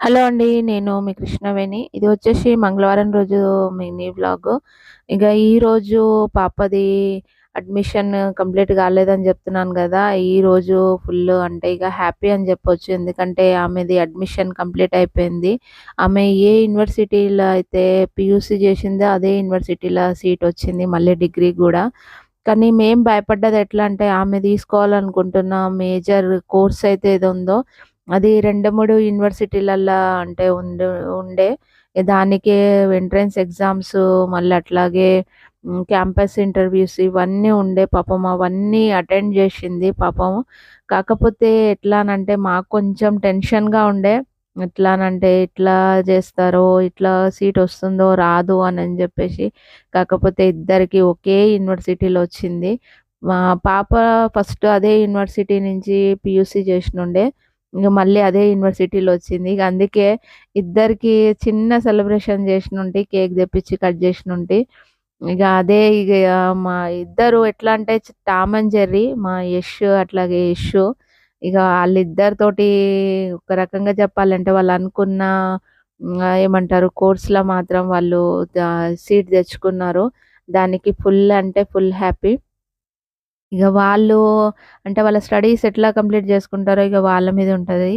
Hello అండి. నేను మీ కృష్ణవేణి. ఇది వచ్చేసి మంగళవారం రోజు మినీ వ్లాగు. ఇక ఈరోజు పాపది అడ్మిషన్ కంప్లీట్ కాలేదని చెప్తున్నాను గదా! ఈరోజు ఫుల్లు అంటే ఇక హ్యాపీ అని చెప్పొచ్చు. ఎందుకంటే ఆమెది అడ్మిషన్ కంప్లీట్ అయిపోయింది. ఆమె ఏ యూనివర్సిటీలో అయితే పీయూసీ చేసిందో అదే యూనివర్సిటీలో సీట్ వచ్చింది. మళ్ళీ డిగ్రీ గూడా. కానీ మేము భయపడ్డది ఎట్లా అంటే ఆమె తీసుకోవాలనుకుంటున్న మేజర్ కోర్స్ అయితే ఏదుందో అది 2, 3 యూనివర్సిటీలల్లా అంటే ఉండే. దానికే ఎంట్రన్స్ ఎగ్జామ్స్ మళ్ళీ అట్లాగే క్యాంపస్ ఇంటర్వ్యూస్ ఇవన్నీ ఉండే. పాపం అవన్నీ అటెండ్ జేషింది పాపం. కాకపోతే ఎట్లానంటే మాకు కొంచెం టెన్షన్‌గా ఉండే. ఎట్లానంటే ఎట్లా జేస్తారో, ఇట్లా సీట్ వస్తుందో రాదో అనని జెప్పేసి. కాకపోతే ఇద్దరికీ ఒకే యూనివర్సిటీలో వచ్చింది. మా పాప ఫస్ట్ అదే యూనివర్సిటీ నుంచి పీయూసీ జేషినుండే. ఇంగ మళ్ళీ అదే యూనివర్సిటీలో వచ్చింది. ఇగ అందుకే ఇద్దరికీ చిన్న సెలబ్రేషన్ జేషినుంటి. కేక్ తెప్పించి కట్ జేషినుంటి. ఇగ మా ఇద్దరు ఎట్లా అంటే టామ్ అండ్ జెర్రీ మా యష్ అట్లాగే యషు. ఇగ ఆళ్ళిద్దరితోటి ఒక రకంగా చెప్పాలంటే వాళ్ళనుకున్న ఏమంటారు కోర్స్‌లో మాత్రం వాళ్ళు సీట్ తెచ్చుకున్నారు. దానికి ఫుల్ అంటే ఫుల్ హ్యాపీ. ఇగ వాళ్ళు అంటే వాళ్ళ స్టడీస్ ఎట్లా కంప్లీట్ జేసుకుంటారో ఇగ వాళ్ళ మీద ఉంటది.